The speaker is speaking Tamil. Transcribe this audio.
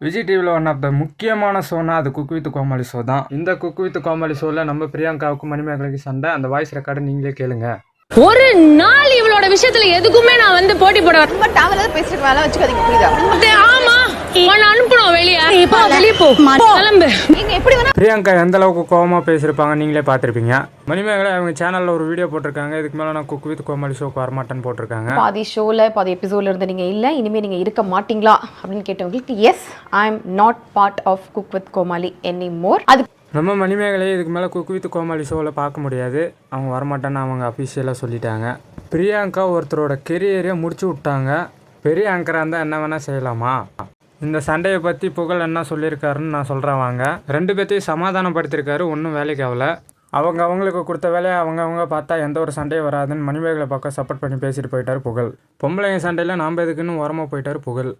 விஜய் டிவியில் ஒன் ஆஃப் த முக்கியமான ஷோனா அது குக் வித் கோமாளி ஷோ தான். இந்த குக் வித் கோமாளி ஷோவில் நம்ம பிரியங்காவுக்கும் மணிமேகலைக்கு சண்டை. அந்த வாய்ஸ் ரெக்கார்டு நீங்களே கேளுங்க. ஒரு நாள் இவளோட விஷயத்துல எதுக்குமே நான் வந்து போட்டி போட ரொம்ப டவல பேசிட்டு வேலை வச்சுக்காதீங்க, புரியுதா? ஆமா உன்னை அனுப்பணும் வெளியே. இப்போ வெளியே போ, கிளம்பு. நீங்க எப்படி வேணா. பிரியங்கா எந்த அளவுக்கு கோவமா பேசியிருப்பாங்க நீங்களே பார்த்துருப்பீங்க. மணிமேகலை அவங்க சேனலில் ஒரு வீடியோ போட்டிருக்காங்க. இதுக்கு மேலே நான் குக் வித் கோமாளி ஷோக்கு வரமாட்டேன்னு போட்டிருக்காங்க. பாதி ஷோல பாதி எபிசோட்ல இருந்து நீங்க இல்ல, இனிமே நீங்க இருக்க மாட்டீங்களா அப்படின்னு கேட்டவங்களுக்கு yes, I am not part of cook with Comali any more. அது நம்ம மணிமேகலையை இதுக்கு மேலே குக் வித் கோமாளி ஷோவில் பார்க்க முடியாது. அவங்க வரமாட்டேன்னு அவங்க அஃபிஷியலாக சொல்லிட்டாங்க. பிரியங்கா ஒருத்தரோட கெரியரே முடிச்சு விட்டாங்க. பெரிய ஆங்கராக இருந்தால் என்ன வேணால் செய்யலாமா? இந்த சண்டையை பற்றி புகழ் என்ன சொல்லியிருக்காருன்னு நான் சொல்கிறேன் வாங்க. 2 பேர்த்தையும் சமாதானப்படுத்தியிருக்காரு, ஒன்றும் வேலைக்கு ஆகலை. அவங்களுக்கு கொடுத்த வேலையை அவங்க பார்த்தா எந்த ஒரு சண்டையும் வராதுன்னு மணிமேகலை பக்கம் சப்போர்ட் பண்ணி பேசிட்டு போயிட்டார் புகழ். பொம்பளைங்க சண்டையில் நாம் எதுக்குன்னு ஓரமாக போயிட்டார் புகழ்.